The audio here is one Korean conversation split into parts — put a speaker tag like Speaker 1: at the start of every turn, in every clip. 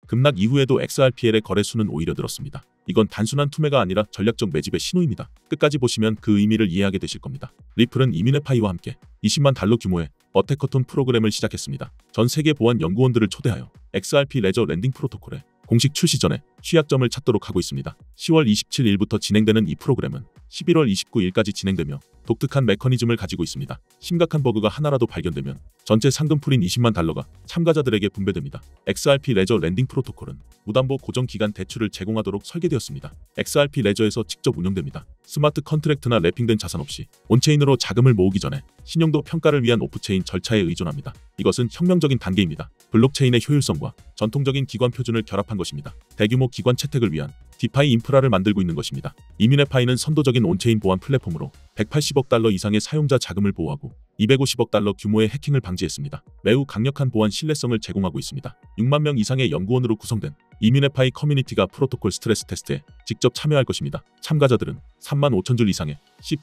Speaker 1: 급락 이후에도 XRPL의 거래수는 오히려 늘었습니다. 이건 단순한 투매가 아니라 전략적 매집의 신호입니다. 끝까지 보시면 그 의미를 이해하게 되실 겁니다. 리플은 이민회파이와 함께 20만 달러 규모의 어택커톤 프로그램을 시작했습니다. 전 세계 보안 연구원들을 초대하여 XRP 레저 랜딩 프로토콜에 공식 출시 전에 취약점을 찾도록 하고 있습니다. 10월 27일부터 진행되는 이 프로그램은 11월 29일까지 진행되며 독특한 메커니즘을 가지고 있습니다. 심각한 버그가 하나라도 발견되면 전체 상금풀인 20만 달러가 참가자들에게 분배됩니다. XRP 레저 랜딩 프로토콜은 무담보 고정기간 대출을 제공하도록 설계되었습니다. XRP 레저에서 직접 운영됩니다. 스마트 컨트랙트나 랩핑된 자산 없이 온체인으로 자금을 모으기 전에 신용도 평가를 위한 오프체인 절차에 의존합니다. 이것은 혁명적인 단계입니다. 블록체인의 효율성과 전통적인 기관 표준을 결합한 것입니다. 대규모 기관 채택을 위한 디파이 인프라를 만들고 있는 것입니다. 이민회파이는 선도적인 온체인 보안 플랫폼으로 180억 달러 이상의 사용자 자금을 보호하고 250억 달러 규모의 해킹을 방지했습니다. 매우 강력한 보안 신뢰성을 제공하고 있습니다. 6만 명 이상의 연구원으로 구성된 이민회파이 커뮤니티가 프로토콜 스트레스 테스트에 직접 참여할 것입니다. 참가자들은 3만 5천 줄 이상의 C++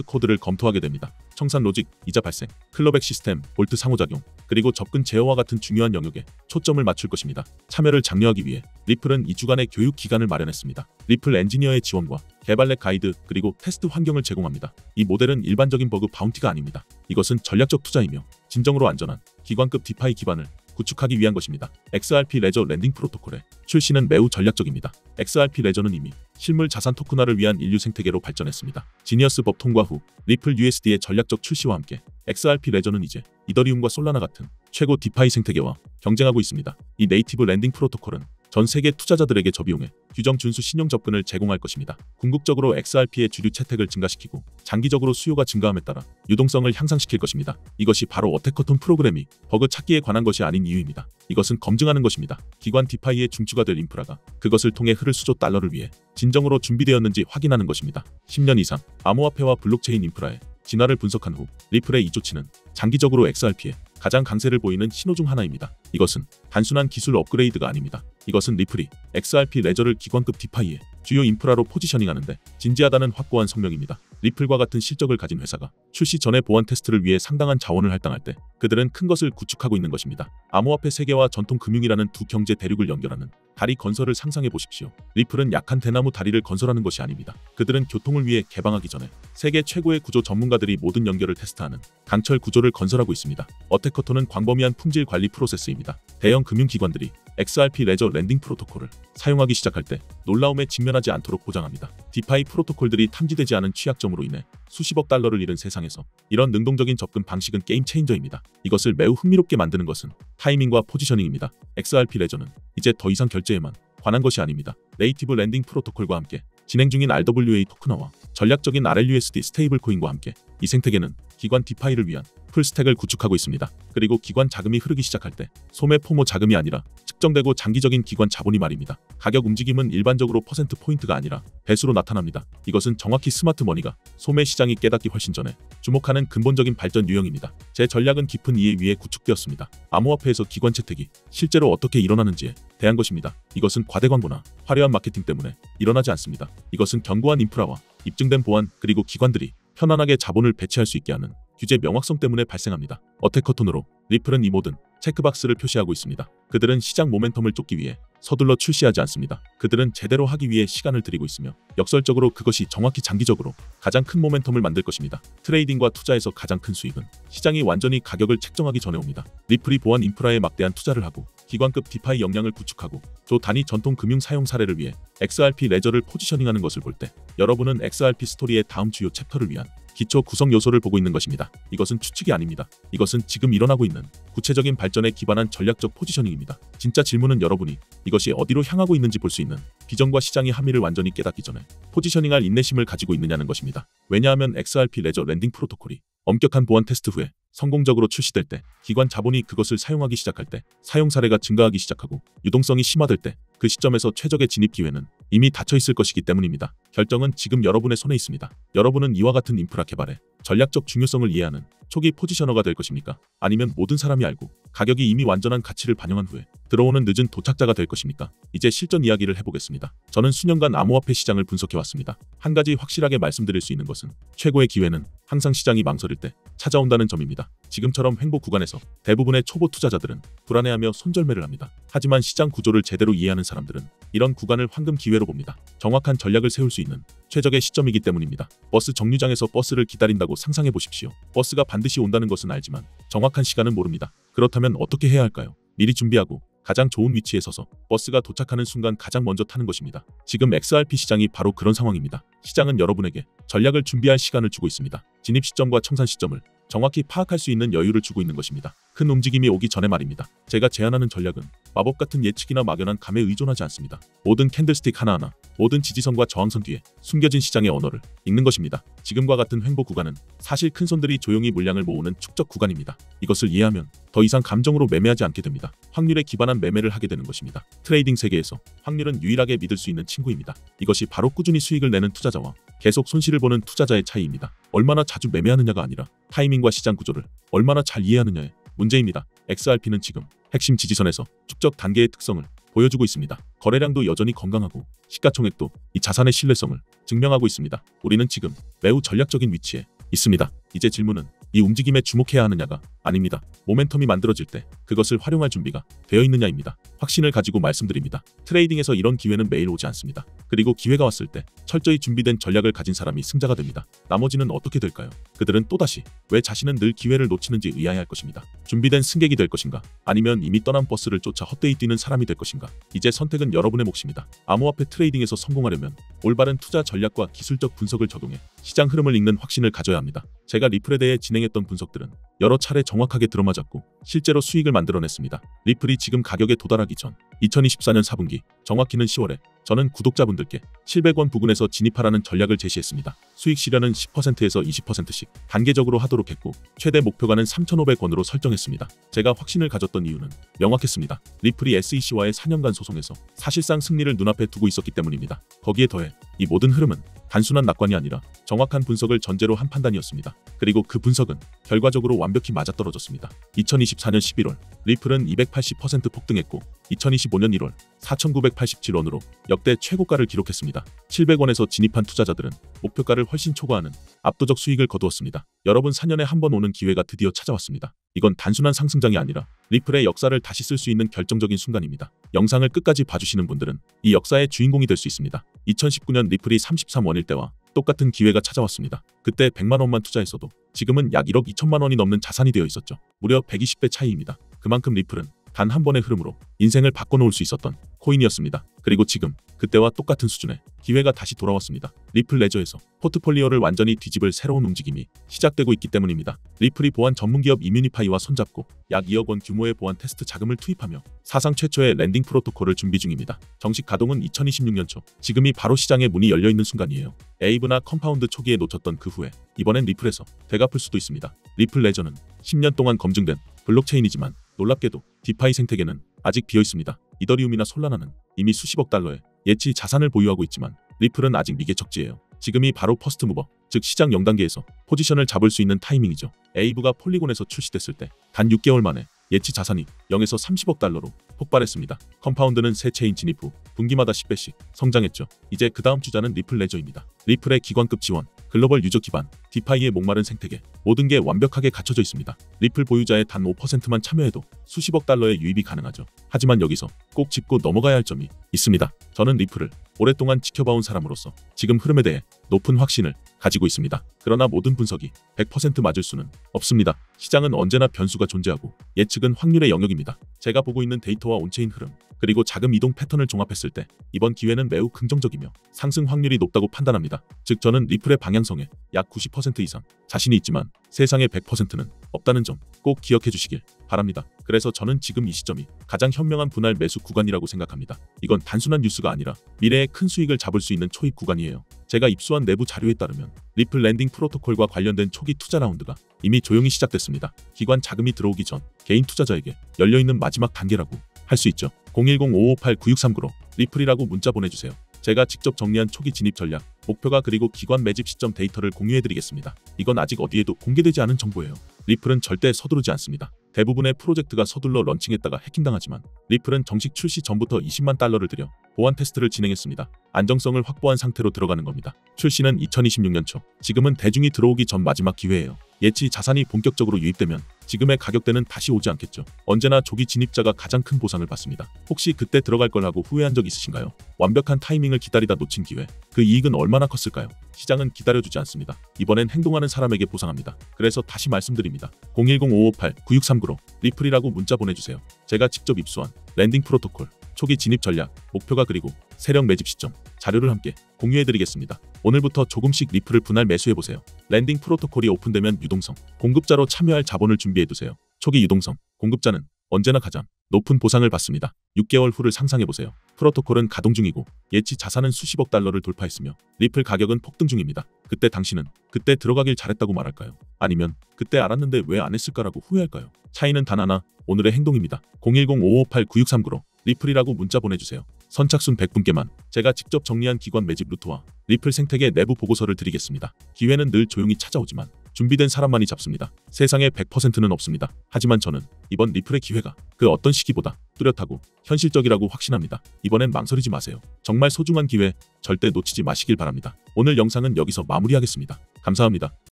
Speaker 1: 코드를 검토하게 됩니다. 청산 로직, 이자 발생, 클러백 시스템, 볼트 상호작용, 그리고 접근 제어와 같은 중요한 영역에 초점을 맞출 것입니다. 참여를 장려하기 위해 리플은 2주간의 교육 기간을 마련했습니다. 리플 엔지니어의 지원과 개발렉 가이드 그리고 테스트 환경을 제공합니다. 이 모델은 일반적인 버그 바운티가 아닙니다. 이것은 전략적 투자이며 진정으로 안전한 기관급 디파이 기반을 구축하기 위한 것입니다. XRP 레저 랜딩 프로토콜의 출시는 매우 전략적입니다. XRP 레저는 이미 실물 자산 토큰화를 위한 인류 생태계로 발전했습니다. 지니어스 법 통과 후 리플 USD의 전략적 출시와 함께 XRP 레저는 이제 이더리움과 솔라나 같은 최고 디파이 생태계와 경쟁하고 있습니다. 이 네이티브 랜딩 프로토콜은 전 세계 투자자들에게 저비용의 규정 준수 신용 접근을 제공할 것입니다. 궁극적으로 XRP의 주류 채택을 증가시키고 장기적으로 수요가 증가함에 따라 유동성을 향상시킬 것입니다. 이것이 바로 어택커톤 프로그램이 버그 찾기에 관한 것이 아닌 이유입니다. 이것은 검증하는 것입니다. 기관 디파이의 중추가 될 인프라가 그것을 통해 흐를 수조 달러를 위해 진정으로 준비되었는지 확인하는 것입니다. 10년 이상 암호화폐와 블록체인 인프라의 진화를 분석한 후 리플의 이 조치는 장기적으로 XRP에 가장 강세를 보이는 신호 중 하나입니다. 이것은 단순한 기술 업그레이드가 아닙니다. 이것은 리플이 XRP 레저를 기관급 디파이의 주요 인프라로 포지셔닝하는데 진지하다는 확고한 성명입니다. 리플과 같은 실적을 가진 회사가 출시 전에 보안 테스트를 위해 상당한 자원을 할당할 때 그들은 큰 것을 구축하고 있는 것입니다. 암호화폐 세계와 전통 금융이라는 두 경제 대륙을 연결하는 다리 건설을 상상해 보십시오. 리플은 약한 대나무 다리를 건설하는 것이 아닙니다. 그들은 교통을 위해 개방하기 전에 세계 최고의 구조 전문가들이 모든 연결을 테스트하는 강철 구조를 건설하고 있습니다. 어택커톤은 광범위한 품질 관리 프로세스입니다. 대형 금융기관들이 XRP 레저 랜딩 프로토콜을 사용하기 시작할 때 놀라움에 직면하지 않도록 보장합니다. 디파이 프로토콜들이 탐지되지 않은 취약점으로 인해 수십억 달러를 잃은 세상에서 이런 능동적인 접근 방식은 게임 체인저입니다. 이것을 매우 흥미롭게 만드는 것은 타이밍과 포지셔닝입니다. XRP 레저는 이제 더 이상 결제에만 관한 것이 아닙니다. 네이티브 랜딩 프로토콜과 함께 진행 중인 RWA 토큰화와 전략적인 RLUSD 스테이블 코인과 함께 이 생태계는 기관 디파이를 위한 풀스택을 구축하고 있습니다. 그리고 기관 자금이 흐르기 시작할 때 소매 포모 자금이 아니라 측정되고 장기적인 기관 자본이 말입니다. 가격 움직임은 일반적으로 퍼센트 포인트가 아니라 배수로 나타납니다. 이것은 정확히 스마트 머니가 소매 시장이 깨닫기 훨씬 전에 주목하는 근본적인 발전 유형입니다. 제 전략은 깊은 이해 위에 구축되었습니다. 암호화폐에서 기관 채택이 실제로 어떻게 일어나는지에 대한 것입니다. 이것은 과대 광고나 화려한 마케팅 때문에 일어나지 않습니다. 이것은 견고한 인프라와 입증된 보안 그리고 기관들이 편안하게 자본을 배치할 수 있게 하는 규제 명확성 때문에 발생합니다. 어택커톤으로 리플은 이 모든 체크박스를 표시하고 있습니다. 그들은 시장 모멘텀을 쫓기 위해 서둘러 출시하지 않습니다. 그들은 제대로 하기 위해 시간을 들이고 있으며 역설적으로 그것이 정확히 장기적으로 가장 큰 모멘텀을 만들 것입니다. 트레이딩과 투자에서 가장 큰 수익은 시장이 완전히 가격을 책정하기 전에 옵니다. 리플이 보안 인프라에 막대한 투자를 하고 기관급 디파이 역량을 구축하고 조 단위 전통 금융 사용 사례를 위해 XRP 레저를 포지셔닝하는 것을 볼 때 여러분은 XRP 스토리의 다음 주요 챕터를 위한 기초 구성 요소를 보고 있는 것입니다. 이것은 추측이 아닙니다. 이것은 지금 일어나고 있는 구체적인 발전에 기반한 전략적 포지셔닝입니다. 진짜 질문은 여러분이 이것이 어디로 향하고 있는지 볼 수 있는 비전과 시장의 함의를 완전히 깨닫기 전에 포지셔닝할 인내심을 가지고 있느냐는 것입니다. 왜냐하면 XRP 레저 랜딩 프로토콜이 엄격한 보안 테스트 후에 성공적으로 출시될 때 기관 자본이 그것을 사용하기 시작할 때 사용 사례가 증가하기 시작하고 유동성이 심화될 때 그 시점에서 최적의 진입 기회는 이미 닫혀 있을 것이기 때문입니다. 결정은 지금 여러분의 손에 있습니다. 여러분은 이와 같은 인프라 개발에 전략적 중요성을 이해하는 초기 포지셔너가 될 것입니까? 아니면 모든 사람이 알고 가격이 이미 완전한 가치를 반영한 후에 들어오는 늦은 도착자가 될 것입니까? 이제 실전 이야기를 해보겠습니다. 저는 수년간 암호화폐 시장을 분석해왔습니다. 한 가지 확실하게 말씀드릴 수 있는 것은 최고의 기회는 항상 시장이 망설일 때 찾아온다는 점입니다. 지금처럼 횡보 구간에서 대부분의 초보 투자자들은 불안해하며 손절매를 합니다. 하지만 시장 구조를 제대로 이해하는 사람들은 이런 구간을 황금 기회로 봅니다. 정확한 전략을 세울 수 있는 최적의 시점이기 때문입니다. 버스 정류장에서 버스를 기다린다고 상상해 보십시오. 버스가 반드시 온다는 것은 알지만 정확한 시간은 모릅니다. 그렇다면 어떻게 해야 할까요? 미리 준비하고 가장 좋은 위치에 서서 버스가 도착하는 순간 가장 먼저 타는 것입니다. 지금 XRP 시장이 바로 그런 상황입니다. 시장은 여러분에게 전략을 준비할 시간을 주고 있습니다. 진입 시점과 청산 시점을 정확히 파악할 수 있는 여유를 주고 있는 것입니다. 큰 움직임이 오기 전에 말입니다. 제가 제안하는 전략은 마법 같은 예측이나 막연한 감에 의존하지 않습니다. 모든 캔들스틱 하나하나, 모든 지지선과 저항선 뒤에 숨겨진 시장의 언어를 읽는 것입니다. 지금과 같은 횡보 구간은 사실 큰 손들이 조용히 물량을 모으는 축적 구간입니다. 이것을 이해하면 더 이상 감정으로 매매하지 않게 됩니다. 확률에 기반한 매매를 하게 되는 것입니다. 트레이딩 세계에서 확률은 유일하게 믿을 수 있는 친구입니다. 이것이 바로 꾸준히 수익을 내는 투자자와 계속 손실을 보는 투자자의 차이입니다. 얼마나 자주 매매하느냐가 아니라 타이밍과 시장 구조를 얼마나 잘 이해하느냐의 문제입니다. XRP는 지금 핵심 지지선에서 축적 단계의 특성을 보여주고 있습니다. 거래량도 여전히 건강하고 시가총액도 이 자산의 신뢰성을 증명하고 있습니다. 우리는 지금 매우 전략적인 위치에 있습니다. 이제 질문은 이 움직임에 주목해야 하느냐가 아닙니다. 모멘텀이 만들어질 때 그것을 활용할 준비가 되어 있느냐입니다. 확신을 가지고 말씀드립니다. 트레이딩에서 이런 기회는 매일 오지 않습니다. 그리고 기회가 왔을 때 철저히 준비된 전략을 가진 사람이 승자가 됩니다. 나머지는 어떻게 될까요? 그들은 또다시 왜 자신은 늘 기회를 놓치는지 의아해할 것입니다. 준비된 승객이 될 것인가? 아니면 이미 떠난 버스를 쫓아 헛되이 뛰는 사람이 될 것인가? 이제 선택은 여러분의 몫입니다. 암호화폐 트레이딩에서 성공하려면 올바른 투자 전략과 기술적 분석을 적용해 시장 흐름을 읽는 확신을 가져야 합니다. 제가 리플에 대해 진행했던 분석들은 여러 차례 정확하게 들어맞았고 실제로 수익을 만들어냈습니다. 리플이 지금 가격에 도달하기 전 2024년 4분기, 정확히는 10월에 저는 구독자분들께 700원 부근에서 진입하라는 전략을 제시했습니다. 수익 실현은 10%에서 20%씩 단계적으로 하도록 했고 최대 목표가는 3,500원으로 설정했습니다. 제가 확신을 가졌던 이유는 명확했습니다. 리플이 SEC와의 4년간 소송에서 사실상 승리를 눈앞에 두고 있었기 때문입니다. 거기에 더해 이 모든 흐름은 단순한 낙관이 아니라 정확한 분석을 전제로 한 판단이었습니다. 그리고 그 분석은 결과적으로 완벽히 맞아떨어졌습니다. 2024년 11월 리플은 280% 폭등했고 2025년 1월 4,987원으로 역대 최고가를 기록했습니다. 700원에서 진입한 투자자들은 목표가를 훨씬 초과하는 압도적 수익을 거두었습니다. 여러분 4년에 한 번 오는 기회가 드디어 찾아왔습니다. 이건 단순한 상승장이 아니라 리플의 역사를 다시 쓸 수 있는 결정적인 순간입니다. 영상을 끝까지 봐주시는 분들은 이 역사의 주인공이 될 수 있습니다. 2019년 리플이 33원일 때와 똑같은 기회가 찾아왔습니다. 그때 100만 원만 투자했어도 지금은 약 1억 2천만 원이 넘는 자산이 되어 있었죠. 무려 120배 차이입니다. 그만큼 리플은 단 한 번의 흐름으로 인생을 바꿔놓을 수 있었던 코인이었습니다. 그리고 지금 그때와 똑같은 수준의 기회가 다시 돌아왔습니다. 리플 레저에서 포트폴리오를 완전히 뒤집을 새로운 움직임이 시작되고 있기 때문입니다. 리플이 보안 전문기업 이뮤니파이와 손잡고 약 2억 원 규모의 보안 테스트 자금을 투입하며 사상 최초의 랜딩 프로토콜을 준비 중입니다. 정식 가동은 2026년 초, 지금이 바로 시장의 문이 열려있는 순간이에요. 에이브나 컴파운드 초기에 놓쳤던 그 후에 이번엔 리플에서 되갚을 수도 있습니다. 리플 레저는 10년 동안 검증된 블록체인이지만 놀랍게도 디파이 생태계는 아직 비어있습니다. 이더리움이나 솔라나는 이미 수십억 달러의 예치 자산을 보유하고 있지만 리플은 아직 미개척지예요. 지금이 바로 퍼스트 무버, 즉 시장 0단계에서 포지션을 잡을 수 있는 타이밍이죠. 에이브가 폴리곤에서 출시됐을 때 단 6개월 만에 예치 자산이 0에서 30억 달러로 폭발했습니다. 컴파운드는 새 체인 진입 후 분기마다 10배씩 성장했죠. 이제 그 다음 주자는 리플 레저입니다. 리플의 기관급 지원, 글로벌 유저 기반, 디파이의 목마른 생태계, 모든 게 완벽하게 갖춰져 있습니다. 리플 보유자의 단 5%만 참여해도 수십억 달러의 유입이 가능하죠. 하지만 여기서 꼭 짚고 넘어가야 할 점이 있습니다. 저는 리플을 오랫동안 지켜봐온 사람으로서 지금 흐름에 대해 높은 확신을 가지고 있습니다. 그러나 모든 분석이 100% 맞을 수는 없습니다. 시장은 언제나 변수가 존재하고 예측은 확률의 영역입니다. 제가 보고 있는 데이터와 온체인 흐름, 그리고 자금 이동 패턴을 종합했을 때 이번 기회는 매우 긍정적이며 상승 확률이 높다고 판단합니다. 즉 저는 리플의 방향성에 약 90% 이상 자신이 있지만 세상의 100%는 없다는 점 꼭 기억해 주시길 바랍니다. 그래서 저는 지금 이 시점이 가장 현명한 분할 매수 구간이라고 생각합니다. 이건 단순한 뉴스가 아니라 미래의 큰 수익을 잡을 수 있는 초입 구간이에요. 제가 입수한 내부 자료에 따르면 리플 랜딩 프로토콜과 관련된 초기 투자 라운드가 이미 조용히 시작됐습니다. 기관 자금이 들어오기 전 개인 투자자에게 열려있는 마지막 단계라고 할 수 있죠. 010-558-9639로 리플이라고 문자 보내주세요. 제가 직접 정리한 초기 진입 전략, 목표가 그리고 기관 매집 시점 데이터를 공유해드리겠습니다. 이건 아직 어디에도 공개되지 않은 정보예요. 리플은 절대 서두르지 않습니다. 대부분의 프로젝트가 서둘러 런칭했다가 해킹당하지만 리플은 정식 출시 전부터 20만 달러를 들여 보안 테스트를 진행했습니다. 안정성을 확보한 상태로 들어가는 겁니다. 출시는 2026년 초, 지금은 대중이 들어오기 전 마지막 기회예요. 예치 자산이 본격적으로 유입되면 지금의 가격대는 다시 오지 않겠죠. 언제나 조기 진입자가 가장 큰 보상을 받습니다. 혹시 그때 들어갈 걸 하고 후회한 적 있으신가요? 완벽한 타이밍을 기다리다 놓친 기회, 그 이익은 얼마나 컸을까요? 시장은 기다려주지 않습니다. 이번엔 행동하는 사람에게 보상합니다. 그래서 다시 말씀드립니다. 010-558-9639로 리플이라고 문자 보내주세요. 제가 직접 입수한 랜딩 프로토콜, 초기 진입 전략, 목표가 그리고 세력 매집 시점, 자료를 함께 공유해드리겠습니다. 오늘부터 조금씩 리플을 분할 매수해보세요. 랜딩 프로토콜이 오픈되면 유동성, 공급자로 참여할 자본을 준비해두세요. 초기 유동성, 공급자는 언제나 가장 높은 보상을 받습니다. 6개월 후를 상상해보세요. 프로토콜은 가동 중이고 예치 자산은 수십억 달러를 돌파했으며 리플 가격은 폭등 중입니다. 그때 당신은 그때 들어가길 잘했다고 말할까요? 아니면 그때 알았는데 왜 안 했을까라고 후회할까요? 차이는 단 하나, 오늘의 행동입니다. 010-558-9639로 리플이라고 문자 보내주세요. 선착순 100분께만 제가 직접 정리한 기관 매집 루트와 리플 생태계 내부 보고서를 드리겠습니다. 기회는 늘 조용히 찾아오지만 준비된 사람만이 잡습니다. 세상에 100%는 없습니다. 하지만 저는 이번 리플의 기회가 그 어떤 시기보다 뚜렷하고 현실적이라고 확신합니다. 이번엔 망설이지 마세요. 정말 소중한 기회 절대 놓치지 마시길 바랍니다. 오늘 영상은 여기서 마무리하겠습니다. 감사합니다.